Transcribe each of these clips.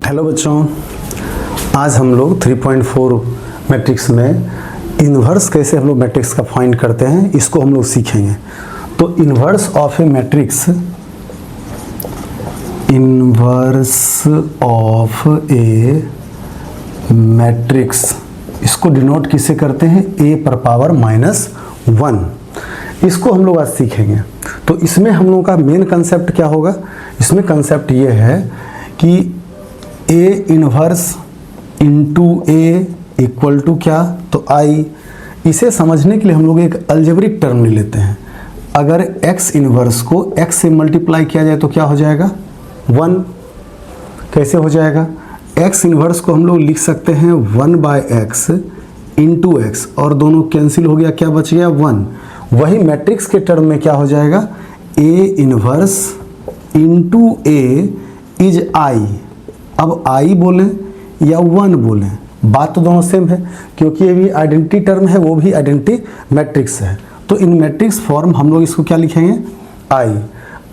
Hello बच्चों, आज हम लोग 3.4 मैट्रिक्स में इन्वर्स कैसे हम लोग मैट्रिक्स का फाइंड करते हैं इसको हम लोग सीखेंगे। तो inverse of A matrix, inverse of A matrix इसको डिनोट किससे करते हैं? a पर पावर -1। इसको हम लोग आज सीखेंगे। तो इसमें हम लोगों का मेन कंसेप्ट क्या होगा? इसमें कंसेप्ट ये है कि a inverse into A equal to क्या? तो i। इसे समझने के लिए हम लोग एक अलजेब्रिक टर्म ले लेते हैं। अगर x इन्वर्स को x से मल्टीप्लाई किया जाए तो क्या हो जाएगा? 1। कैसे हो जाएगा? x इन्वर्स को हम लोग लिख सकते हैं 1/x इंटू एक्स, और दोनों कैंसिल हो गया, क्या बच गया? 1। वही मैट्रिक्स के टर्म में क्या हो जाएगा? a inverse into A is i। अब i बोलें या 1 बोलें, बात तो दोनों सेम है, क्योंकि ये भी आइडेंटिटी टर्म है, वो भी आइडेंटिटी मैट्रिक्स है। तो इन मैट्रिक्स फॉर्म हम लोग इसको क्या लिखेंगे? i।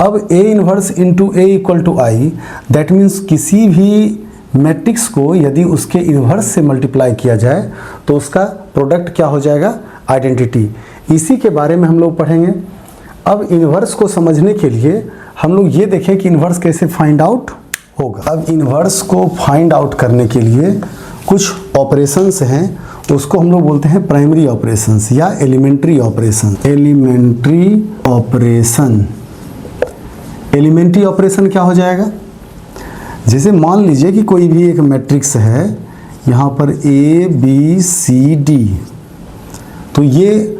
अब a inverse into A equal to i, that means किसी भी मैट्रिक्स को यदि उसके इन्वर्स से मल्टीप्लाई किया जाए तो उसका प्रोडक्ट क्या हो जाएगा? आइडेंटिटी। इसी के बारे में हम लोग पढ़ेंगे। अब इन्वर्स को समझने के लिए हम लोग ये देखें कि इन्वर्स कैसे फाइंड आउट होगा। अब इन्वर्स को फाइंड आउट करने के लिए कुछ ऑपरेशंस हैं, उसको हम लोग बोलते हैं प्राइमरी ऑपरेशंस या elementary operation. Elementary operation, elementary operation क्या हो जाएगा? जैसे मान लीजिए कि कोई भी एक मैट्रिक्स है, यहाँ पर ए बी सी डी, तो ये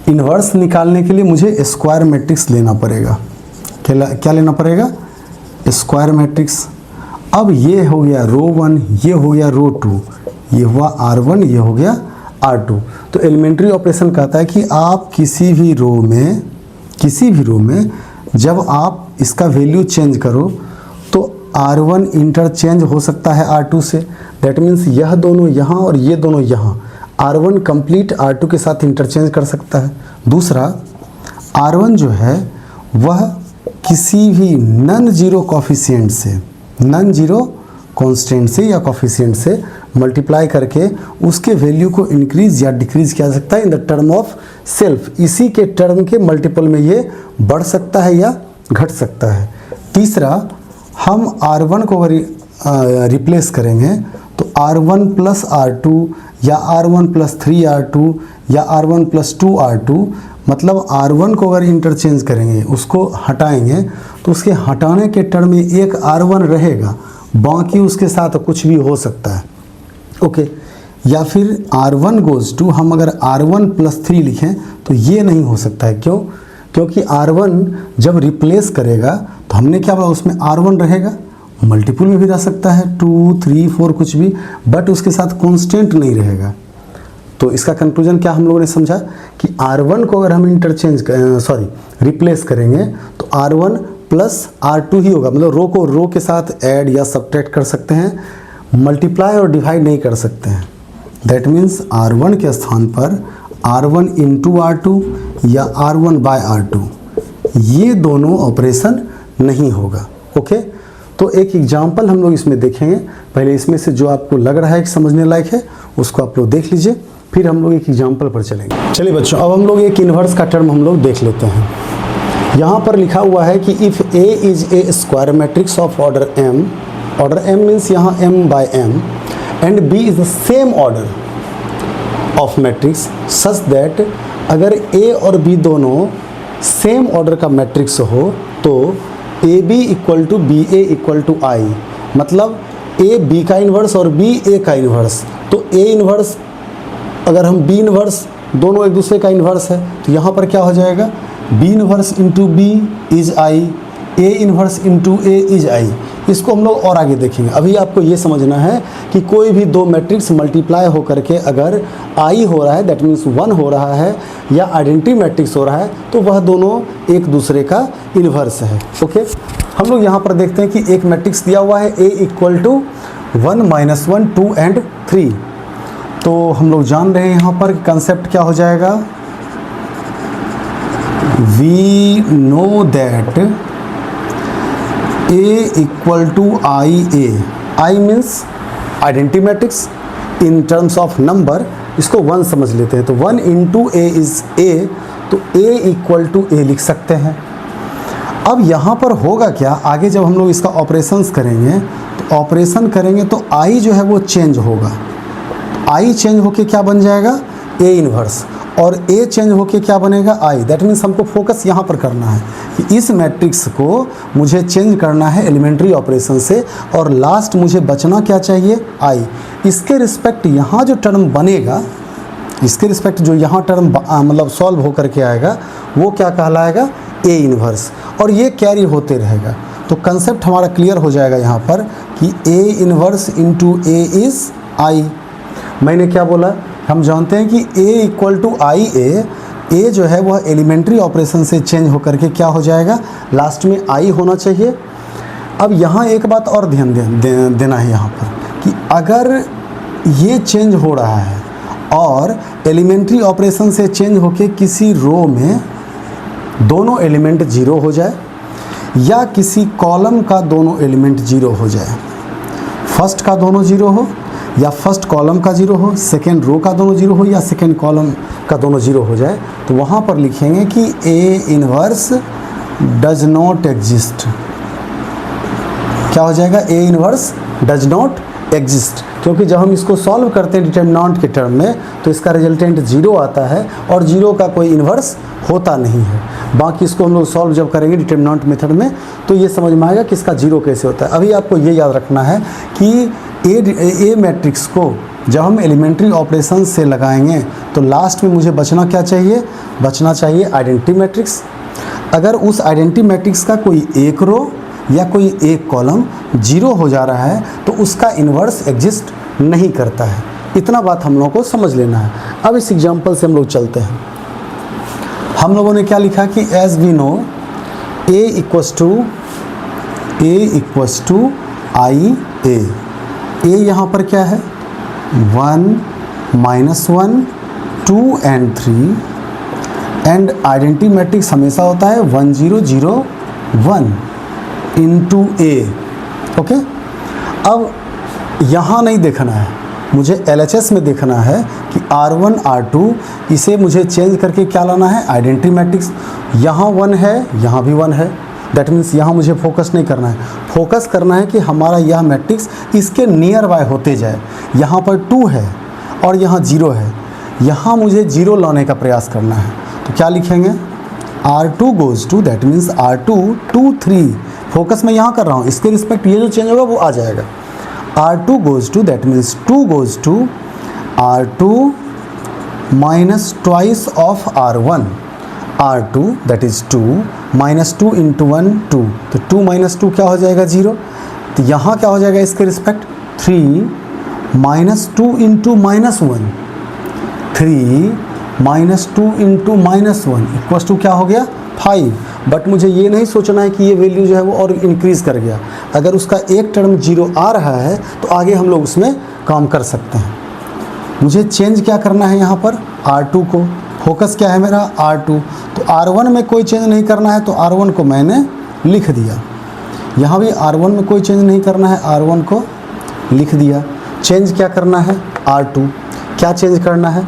इन्वर्स निकालने के लिए मुझे स्क्वायर मैट्रिक्स लेना पड़ेगा। क्या लेना पड़ेगा? Square matrix. अब ये हो गया रो 1, ये हो गया रो 2, ये हुआ R1, ये हो गया R2। तो एलिमेंट्री ऑपरेशन कहता है कि आप किसी भी रो में जब आप इसका वैल्यू चेंज करो तो R1 इंटरचेंज हो सकता है R2 से। दैट मीन्स यह दोनों यहाँ और ये दोनों यहाँ, R1 कंप्लीट R2 के साथ इंटरचेंज कर सकता है। दूसरा, R1 जो है वह किसी भी नॉन जीरो कॉफिशिएंट से, नॉन जीरो कांस्टेंट से या कॉफिशिएंट से मल्टीप्लाई करके उसके वैल्यू को इंक्रीज या डिक्रीज किया जा सकता है in the term of self. इसी के टर्म के मल्टीपल में ये बढ़ सकता है या घट सकता है। तीसरा, हम R1 को अगर रिप्लेस करेंगे तो R1 प्लस R2 या R1 प्लस 3R2 या R1 प्लस 2R2, मतलब R1 को अगर इंटरचेंज करेंगे, उसको हटाएंगे, तो उसके हटाने के टर्म में एक R1 रहेगा, बाकी उसके साथ कुछ भी हो सकता है। ओके। या फिर R1 गोज़ टू, हम अगर R1 प्लस 3 लिखें तो ये नहीं हो सकता है। क्यों? क्योंकि R1 जब रिप्लेस करेगा तो हमने क्या बोला, उसमें R1 रहेगा, मल्टीपल में भी रह सकता है, 2, 3, 4 कुछ भी, बट उसके साथ कांस्टेंट नहीं रहेगा। तो इसका कंक्लूजन क्या हम लोगों ने समझा कि R1 को अगर हम रिप्लेस करेंगे तो R1 प्लस R2 ही होगा, मतलब रो को रो के साथ ऐड या सब्ट्रैक्ट कर सकते हैं, मल्टीप्लाई और डिवाइड नहीं कर सकते हैं। दैट मीन्स R1 के स्थान पर R1 इंटू R2 या R1 बाय R2, ये दोनों ऑपरेशन नहीं होगा। ओके। तो एक एग्जाम्पल हम लोग इसमें देखेंगे। पहले इसमें से जो आपको लग रहा है कि समझने लायक है उसको आप लोग देख लीजिए, फिर हम लोग एक एग्जाम्पल पर चलेंगे। चलिए बच्चों, अब हम लोग एक इन्वर्स का टर्म हम लोग देख लेते हैं। यहाँ पर लिखा हुआ है कि if A is a square matrix of order m means यहाँ m/m, and B is the same order of matrix such that अगर A और B दोनों सेम ऑर्डर का मैट्रिक्स हो तो AB equal to BA equal to I, मतलब A B का inverse और B A का इन्वर्स। तो A इन्वर्स अगर हम B इन्वर्स, दोनों एक दूसरे का इन्वर्स है, तो यहाँ पर क्या हो जाएगा? B inverse into B is I, A inverse into A is I। इसको हम लोग और आगे देखेंगे। अभी आपको ये समझना है कि कोई भी दो मैट्रिक्स मल्टीप्लाई हो करके अगर I हो रहा है, दैट मीन्स 1 हो रहा है, या आइडेंटिटी मैट्रिक्स हो रहा है, तो वह दोनों एक दूसरे का इन्वर्स है। ओके। हम लोग यहाँ पर देखते हैं कि एक मैट्रिक्स दिया हुआ है A इक्वल टू 1, -1, 2 एंड 3। तो हम लोग जान रहे हैं यहाँ पर कंसेप्ट क्या हो जाएगा? We know that A equal to IA, I means identity matrix, in terms of number इसको 1 समझ लेते हैं, तो 1 इंटू ए इज़ ए, तो a इक्वल टू ए लिख सकते हैं। अब यहाँ पर होगा क्या, आगे जब हम लोग इसका ऑपरेशंस करेंगे तो ऑपरेशन करेंगे तो i जो है वो चेंज होगा, i चेंज होके क्या बन जाएगा a इन्वर्स, और a चेंज होके क्या बनेगा i। दैट मीन्स हमको फोकस यहाँ पर करना है कि इस मैट्रिक्स को मुझे चेंज करना है एलिमेंट्री ऑपरेशन से, और लास्ट मुझे बचना क्या चाहिए i। इसके रिस्पेक्ट यहाँ जो टर्म बनेगा, इसके रिस्पेक्ट जो यहाँ टर्म मतलब सॉल्व होकर के आएगा वो क्या कहलाएगा a इन्वर्स, और ये कैरी होते रहेगा। तो कंसेप्ट हमारा क्लियर हो जाएगा यहाँ पर कि a inverse into A is i। मैंने क्या बोला, हम जानते हैं कि a इक्वल टू आई ए जो है वह एलिमेंट्री ऑपरेशन से चेंज होकर के क्या हो जाएगा, लास्ट में i होना चाहिए। अब यहाँ एक बात और ध्यान देना है यहाँ पर कि अगर ये चेंज हो रहा है और एलिमेंट्री ऑपरेशन से चेंज होके किसी रो में दोनों एलिमेंट 0 हो जाए, या किसी कॉलम का दोनों एलिमेंट 0 हो जाए, फर्स्ट का दोनों 0 हो या फर्स्ट कॉलम का 0 हो, सेकेंड रो का दोनों 0 हो या सेकेंड कॉलम का दोनों 0 हो जाए, तो वहाँ पर लिखेंगे कि a inverse does not exist. क्या हो जाएगा, a inverse does not exist, क्योंकि जब हम इसको सॉल्व करते हैं डिटर्मिनेंट के टर्म में तो इसका रिजल्टेंट 0 आता है और 0 का कोई इन्वर्स होता नहीं है। बाकी इसको हम लोग सॉल्व जब करेंगे डिटर्मिनेंट मेथड में तो ये समझ में आएगा कि इसका 0 कैसे होता है। अभी आपको ये याद रखना है कि ए मैट्रिक्स को जब हम एलिमेंट्री ऑपरेशन से लगाएंगे तो लास्ट में मुझे बचना क्या चाहिए, बचना चाहिए आइडेंटिटी मैट्रिक्स। अगर उस आइडेंटिटी मैट्रिक्स का कोई एक रो या कोई एक कॉलम 0 हो जा रहा है तो उसका इन्वर्स एग्जिस्ट नहीं करता है। इतना बात हम लोगों को समझ लेना है। अब इस एग्जांपल से हम लोग चलते हैं। हम लोगों ने क्या लिखा कि as we know a equals to I A यहाँ पर क्या है 1 -1 2 and 3 एंड आइडेंटिटी मैट्रिक्स हमेशा होता है 1 0 0 1 इंटू ए। ओके, अब यहाँ नहीं देखना है, मुझे LHS में देखना है कि R1 R2 इसे मुझे चेंज करके क्या लाना है, आइडेंटिटी मैट्रिक्स। यहाँ 1 है, यहाँ भी 1 है, दैट मीन्स यहाँ मुझे फोकस नहीं करना है, फोकस करना है कि हमारा यह मैट्रिक्स इसके नियर बाय होते जाए। यहाँ पर 2 है और यहाँ 0 है, यहाँ मुझे 0 लाने का प्रयास करना है। तो क्या लिखेंगे, R2 goes to, that means R2 2 3, focus मैं यहाँ कर रहा हूँ, इसके रिस्पेक्ट ये जो चेंज होगा वो आ जाएगा। R2 goes to, that means 2 goes to R2 minus twice of R1, R2 that is 2 -2 into 1 2, तो 2 - 2 क्या हो जाएगा 0। तो यहाँ क्या हो जाएगा इसके रिस्पेक्ट 3 -2 इंटू -1, 3 -2 इंटू -1 इक्वस टू क्या हो गया 5। बट मुझे ये नहीं सोचना है कि ये वैल्यू जो है वो और इंक्रीज़ कर गया। अगर उसका एक टर्म 0 आ रहा है तो आगे हम लोग उसमें काम कर सकते हैं। मुझे चेंज क्या करना है यहाँ पर R2 को, फोकस क्या है मेरा R2, तो R1 में कोई चेंज नहीं करना है तो R1 को मैंने लिख दिया। यहाँ भी R1 में कोई चेंज नहीं करना है, R1 को लिख दिया। चेंज क्या करना है R2, क्या चेंज करना है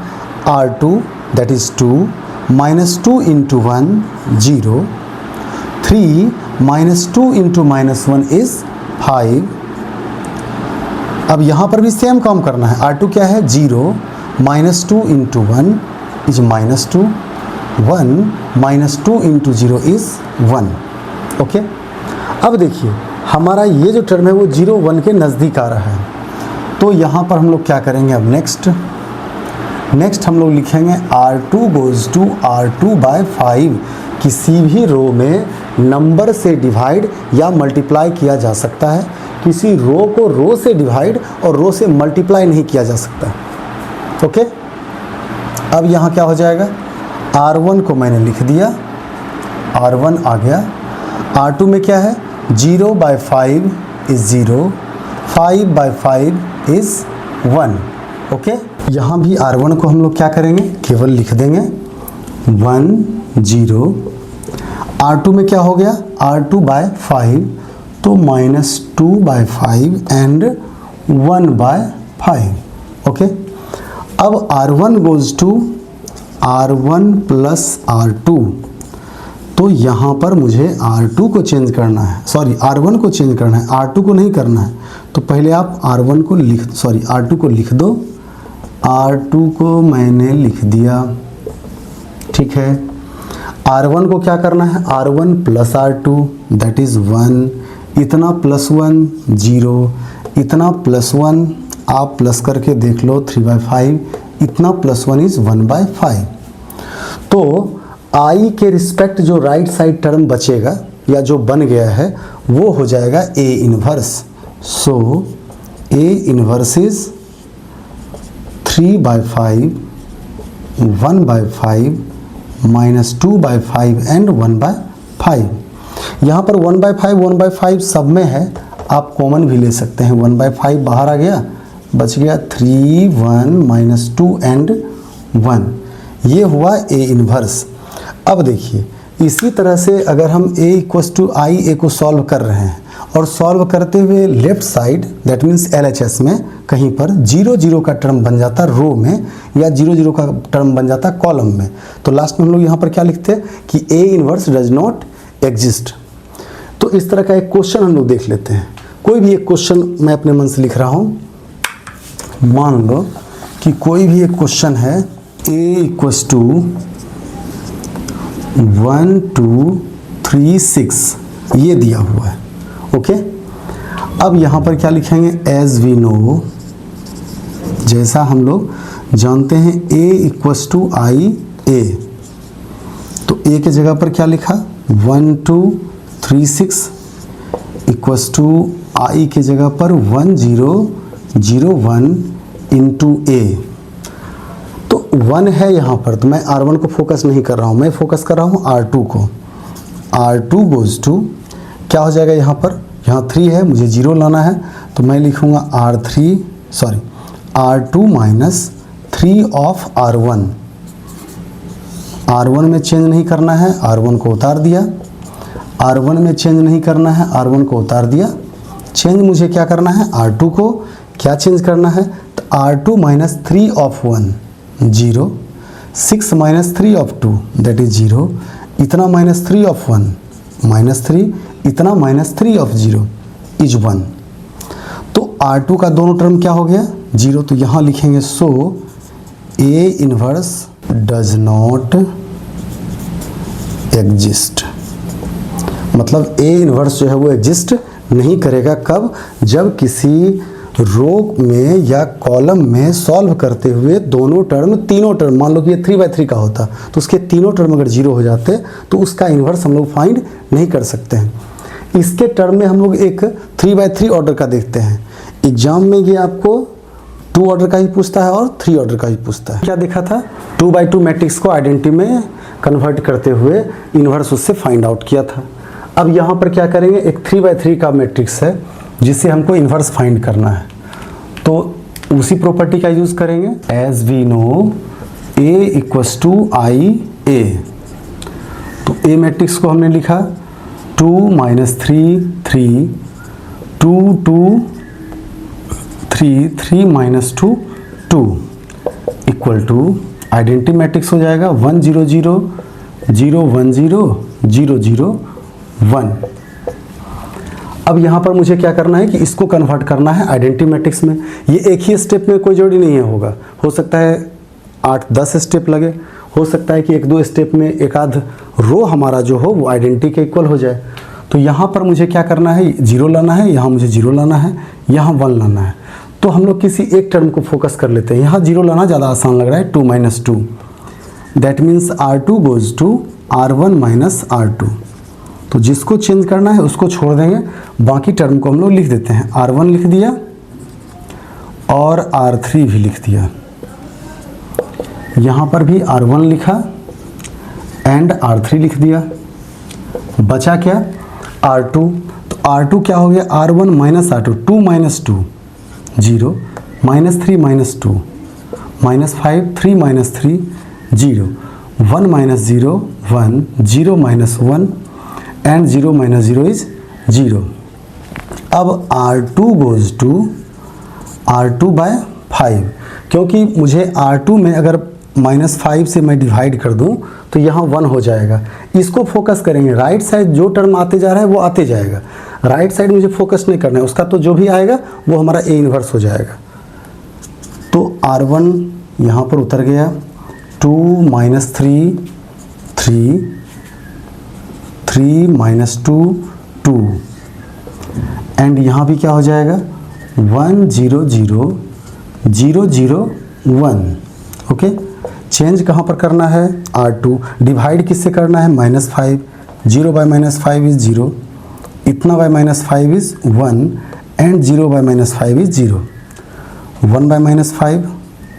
R2 that is 2 -2 into 1 0, 3 -2 into -1 is 5। अब यहाँ पर भी सेम काम करना है। R2 क्या है 0 -2 into 1 is -2, 1 -2 into 0 is 1। Okay, अब देखिए हमारा ये जो टर्म है वो 0 1 के नज़दीक आ रहा है, तो यहाँ पर हम लोग क्या करेंगे, अब नेक्स्ट हम लोग लिखेंगे R2 goes to R2 bye 5। किसी भी रो में नंबर से डिवाइड या मल्टीप्लाई किया जा सकता है, किसी रो को रो से डिवाइड और रो से मल्टीप्लाई नहीं किया जा सकता। ओके, अब यहाँ क्या हो जाएगा, R1 को मैंने लिख दिया, R1 आ गया। R2 में क्या है 0 by 5 is 0, 5 by 5 is 1। Okay, यहाँ भी R1 को हम लोग क्या करेंगे, केवल लिख देंगे 1 0। R2 में क्या हो गया R2 बाय 5, तो -2/5 एंड 1/5। ओके, अब R1 goes to R1 plus R2, तो यहाँ पर मुझे R2 को चेंज करना है, सॉरी R1 को चेंज करना है, R2 को नहीं करना है। तो पहले आप R1 को R2 को लिख दो। R2 को मैंने लिख दिया, ठीक है। R1 को क्या करना है, R1 plus R2 that is 1, इतना +1 0, इतना +1 आप प्लस करके देख लो 3/5, इतना +1 इज़ 1/5। तो I के रिस्पेक्ट जो राइट साइड टर्म बचेगा या जो बन गया है वो हो जाएगा A inverse. So A inverse is 3/5, 1/5, -2/5 and 1/5। यहाँ पर 1/5 सब में है, आप कॉमन भी ले सकते हैं। 1/5 बाहर आ गया, बच गया 3, 1, -2 एंड 1। ये हुआ A इन्वर्स। अब देखिए इसी तरह से अगर हम A को सॉल्व कर रहे हैं और सॉल्व करते हुए left side that means LHS में कहीं पर 0 0 का टर्म बन जाता रो में या 0 0 का टर्म बन जाता कॉलम में, तो लास्ट में हम लोग यहाँ पर क्या लिखते हैं कि A inverse does not exist. तो इस तरह का एक क्वेश्चन हम लोग देख लेते हैं। कोई भी एक क्वेश्चन मैं अपने मन से लिख रहा हूँ। मान लो कि कोई भी एक क्वेश्चन है A = 1 2 3 6 ये दिया हुआ है। ओके, अब यहाँ पर क्या लिखेंगे, एज वी नो, जैसा हम लोग जानते हैं A = IA, तो A के जगह पर क्या लिखा 1 2 3 6 = I के जगह पर 1 0 0 1 इंटू A। तो 1 है यहाँ पर, तो मैं R1 को फोकस नहीं कर रहा हूँ, मैं फोकस कर रहा हूँ R2 को। R2 गोज़ टू क्या हो जाएगा, यहाँ पर यहाँ 3 है, मुझे 0 लाना है, तो मैं लिखूँगा R2 minus 3 of R1। R1 में चेंज नहीं करना है, R1 को उतार दिया। R1 में चेंज नहीं करना है, R1 को उतार दिया। चेंज मुझे क्या करना है, R2 को क्या चेंज करना है, तो R2 minus 3 of 1 0, 6 minus 3 of 2 that is 0, इतना -3 ऑफ 1 -3, इतना -3 ऑफ 0 इज 1। तो R2 का दोनों टर्म क्या हो गया 0, तो यहाँ लिखेंगे सो A inverse does not exist. मतलब A इन्वर्स जो है वो एग्जिस्ट नहीं करेगा। कब, जब किसी रो में या कॉलम में सॉल्व करते हुए दोनों टर्म, तीनों टर्म, मान लो कि ये 3/3 का होता तो उसके तीनों टर्म अगर 0 हो जाते तो उसका इन्वर्स हम लोग फाइंड नहीं कर सकते हैं। इसके टर्म में हम लोग एक 3/3 ऑर्डर का देखते हैं। एग्जाम में ये आपको 2 ऑर्डर का ही पूछता है और 3 ऑर्डर का ही पूछता है। क्या देखा था, 2/2 मैट्रिक्स को आइडेंटिटी में कन्वर्ट करते हुए इन्वर्स उससे फाइंड आउट किया था। अब यहाँ पर क्या करेंगे, एक 3/3 का मैट्रिक्स है जिसे हमको इन्वर्स फाइंड करना है, तो उसी प्रॉपर्टी का यूज़ करेंगे। As we know A = IA, तो A मैट्रिक्स को हमने लिखा 2 - 3 3 2 2 3 3 - 2 2 इक्वल टू आइडेंटिटी मैट्रिक्स हो जाएगा 1 0 0 0 1 0 0 0 1। अब यहाँ पर मुझे क्या करना है कि इसको कन्वर्ट करना है आइडेंटिटी मैट्रिक्स में। ये एक ही स्टेप में कोई जरूरी नहीं है होगा, हो सकता है 8-10 स्टेप लगे, हो सकता है कि 1-2 स्टेप में एक आध रो हमारा जो हो वो आइडेंटिटी के इक्वल हो जाए। तो यहाँ पर मुझे क्या करना है, 0 लाना है, यहाँ मुझे 0 लाना है, यहाँ 1 लाना है। तो हम लोग किसी एक टर्म को फोकस कर लेते हैं। यहाँ 0 लाना ज़्यादा आसान लग रहा है, 2 - 2 that means R2 goes to R1 minus R2। तो जिसको चेंज करना है उसको छोड़ देंगे, बाकी टर्म को हम लोग लिख देते हैं। R1 लिख दिया और R3 भी लिख दिया। यहाँ पर भी R1 लिखा एंड R3 लिख दिया। बचा क्या, R2। तो R2 क्या हो गया, R1 minus R2, 2 - 2 0, -3 - 2 -5, 3 - 3 0, 1 - 0 1, 0 - 1 and 0 - 0 is 0। अब R2 गोज़ टू R2/5, क्योंकि मुझे R2 में अगर -5 से मैं डिवाइड कर दूं तो यहाँ 1 हो जाएगा। इसको फोकस करेंगे, राइट साइड जो टर्म आते जा रहा है वो आते जाएगा, राइट साइड मुझे फोकस नहीं करना है, उसका तो जो भी आएगा वो हमारा A इन्वर्स हो जाएगा। तो R1 यहाँ पर उतर गया, 2 - 3 3 3 - 2 2, एंड यहाँ भी क्या हो जाएगा 1 0 0 0 0 1। ओके, चेंज कहाँ पर करना है R2, डिवाइड किससे करना है -5, 0/-5 इज 0, इतना by-5 is 1 and 0/-5 is 0, 1/-5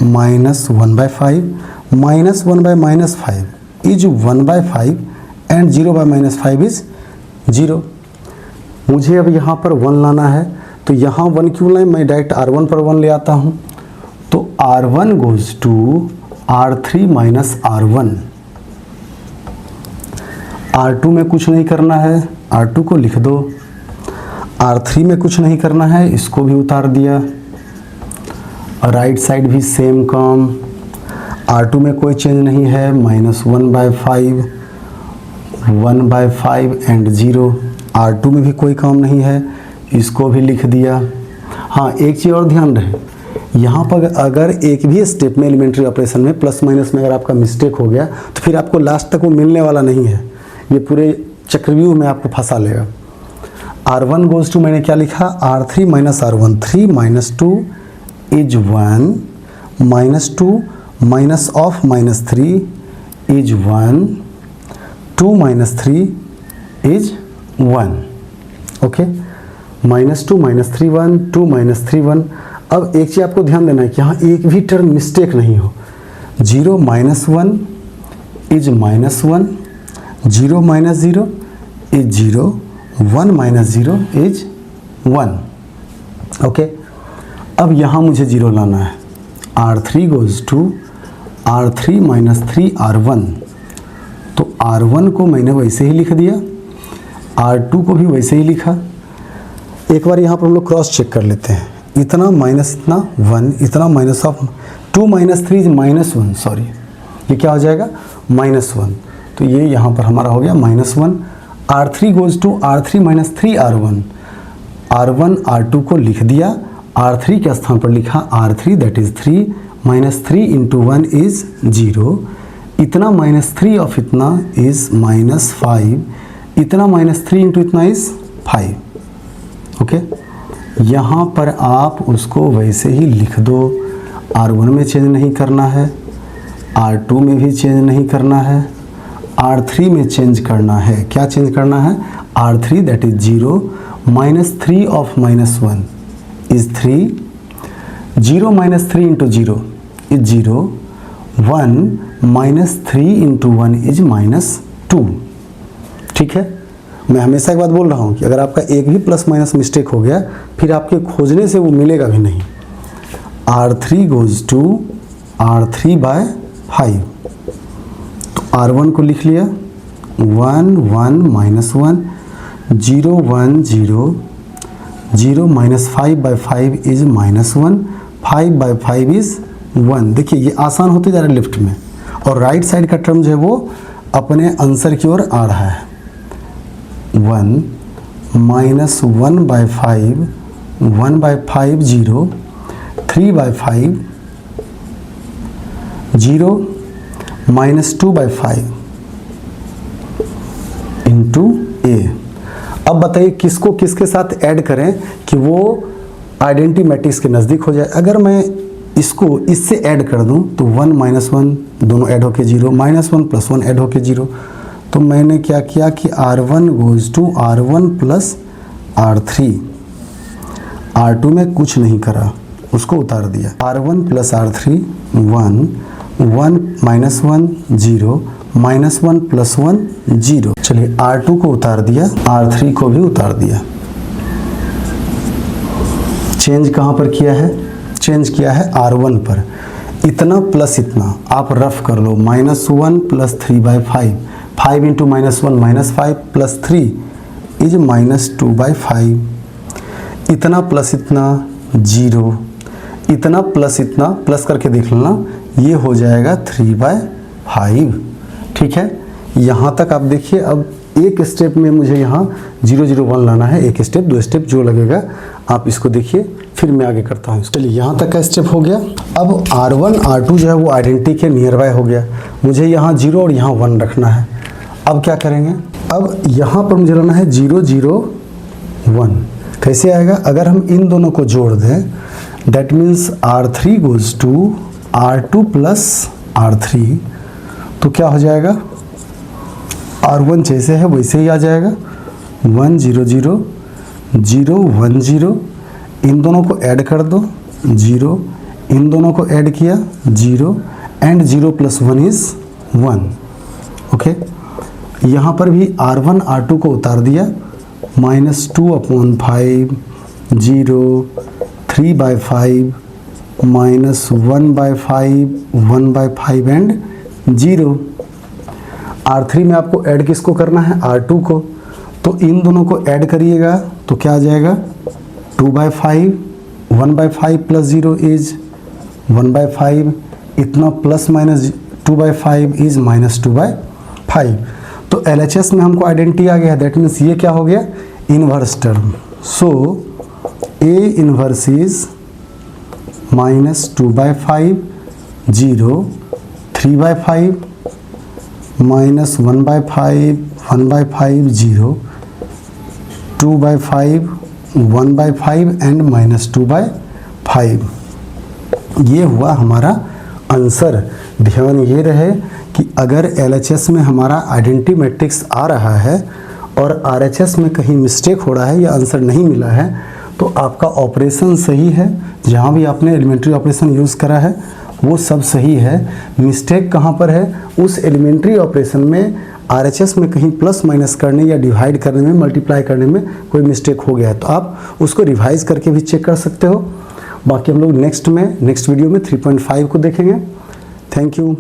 -1/5 -1/-5 is 1/5 and 0/-5 is 0। मुझे अब यहाँ पर 1 लाना है, तो यहाँ 1 क्यों लाएं, मैं डायरेक्ट R1 पर 1 ले आता हूँ। तो R1 goes to R3 - R1। R2 में कुछ नहीं करना है, R2 को लिख दो। R3 में कुछ नहीं करना है, इसको भी उतार दिया। राइट साइड भी सेम काम, R2 में कोई चेंज नहीं है, -1/5 1/5 एंड 0। R2 में भी कोई काम नहीं है, इसको भी लिख दिया। हाँ, एक चीज़ और ध्यान रहे, यहाँ पर अगर एक भी स्टेप में एलिमेंट्री ऑपरेशन में प्लस माइनस में अगर आपका मिस्टेक हो गया तो फिर आपको लास्ट तक वो मिलने वाला नहीं है, ये पूरे चक्रव्यूह में आपको फंसा लेगा। R1 गोज़ टू मैंने क्या लिखा, R3 - R1, 3 - 2 is 1, -2 -3 is 1, 2 - 3 is 1। Okay, -2 -3 1, 2 - 3 1। अब एक चीज़ आपको ध्यान देना है कि यहाँ एक भी टर्म मिस्टेक नहीं हो। 0 - 1 इज -1, 0 - 0 इज 0, 1 - 0 इज 1। ओके, अब यहाँ मुझे 0 लाना है। R3 goes to R3 - 3 R1। तो R1 को मैंने वैसे ही लिख दिया, R2 को भी वैसे ही लिखा। एक बार यहाँ पर हम लोग क्रॉस चेक कर लेते हैं, इतना माइनस इतना 1, इतना माइनस ऑफ 2 - 3 इज -1, सॉरी ये क्या हो जाएगा -1, तो ये यहाँ पर हमारा हो गया -1। R3 goes to R3 - 3 R1। R1 R2 को लिख दिया, R3 के स्थान पर लिखा R3 दैट इज 3, -3 × 1 इज 0, इतना -3 ऑफ इतना इज -5, इतना -3 × इतना इज 5। ओके, यहाँ पर आप उसको वैसे ही लिख दो। R1 में चेंज नहीं करना है, R2 में भी चेंज नहीं करना है, R3 में चेंज करना है। क्या चेंज करना है, R3 that is 0, -3 of -1 is 3, 0 - 3 × 0 is 0, 1 -3 × 1 is -2। ठीक है, मैं हमेशा एक बात बोल रहा हूँ कि अगर आपका एक भी प्लस माइनस मिस्टेक हो गया फिर आपके खोजने से वो मिलेगा भी नहीं। R3 goes to R3/5। तो R1 को लिख लिया 1 1 -1, 0 1 0, 0 -5/5 इज -1, 5/5 इज 1। देखिए ये आसान होते जा रहा है लेफ्ट में, और राइट साइड का टर्म जो है वो अपने आंसर की ओर आ रहा है। 1 -1/5, 1/5 0, 3/5 0, -2/5 इंटू A। अब बताइए किसको किसके साथ ऐड करें कि वो आइडेंटिटी मैट्रिक्स के नज़दीक हो जाए। अगर मैं इसको इससे ऐड कर दूं तो 1 -1 दोनों ऐड होके 0, -1 + 1 ऐड होके 0। तो मैंने क्या किया कि R1 goes to R1 + R3। R2 में कुछ नहीं करा, उसको उतार दिया। R1 + R3 1, 1 -1 0, -1 + 1 0। चलिए R2 को उतार दिया, R3 को भी उतार दिया। चेंज कहाँ पर किया है, चेंज किया है R1 पर। इतना प्लस इतना आप रफ कर लो, -1 + 3/5, 5 × -1 -5 + 3 इज -2/5। इतना प्लस इतना 0, इतना प्लस इतना, प्लस करके देख लेना, ये हो जाएगा 3/5। ठीक है, यहाँ तक आप देखिए। अब एक स्टेप में मुझे यहाँ 0 0 1 लाना है, एक स्टेप 2 स्टेप जो लगेगा आप इसको देखिए, फिर मैं आगे करता हूँ। चलिए यहाँ तक का स्टेप हो गया। अब R1 R2 जो है वो आइडेंटिटी के नियर बाय हो गया, मुझे यहाँ 0 और यहाँ 1 रखना है। अब क्या करेंगे, अब यहाँ पर मुझे लाना है 0 0 1। कैसे आएगा, अगर हम इन दोनों को जोड़ दें, that means R3 goes to R2 plus R3, तो क्या हो जाएगा, R1 जैसे है वैसे ही आ जाएगा, 1 0 0 0 1 0, इन दोनों को ऐड कर दो 0, इन दोनों को ऐड किया 0, एंड 0 + 1 इज़ 1। ओके, यहाँ पर भी R1 R2 को उतार दिया, -2/5 0 3/5 -1/5 1/5 एंड 0। R3 में आपको ऐड किसको करना है, R2 को, तो इन दोनों को ऐड करिएगा तो क्या आ जाएगा 2/5, 1/5 + 0 इज 1/5, इतना प्लस माइनस 2/5 इज -2/5। तो LHS में हमको आइडेंटिटी आ गया है, दैट मीन्स ये क्या हो गया, inverse term. So A inverse is -2/5 0 3/5 -1/5 1/5 0 2/5 1/5 and -2/5। ये हुआ हमारा आंसर। ध्यान ये रहे कि अगर LHS में हमारा आइडेंटिटी मैट्रिक्स आ रहा है और RHS में कहीं मिस्टेक हो रहा है या आंसर नहीं मिला है, तो आपका ऑपरेशन सही है, जहाँ भी आपने एलिमेंट्री ऑपरेशन यूज़ करा है वो सब सही है। मिस्टेक कहाँ पर है, उस एलिमेंट्री ऑपरेशन में RHS में कहीं प्लस माइनस करने या डिवाइड करने में, मल्टीप्लाई करने में कोई मिस्टेक हो गया है, तो आप उसको रिवाइज करके भी चेक कर सकते हो। बाकी हम लोग नेक्स्ट वीडियो में 3.5 को देखेंगे। Thank you.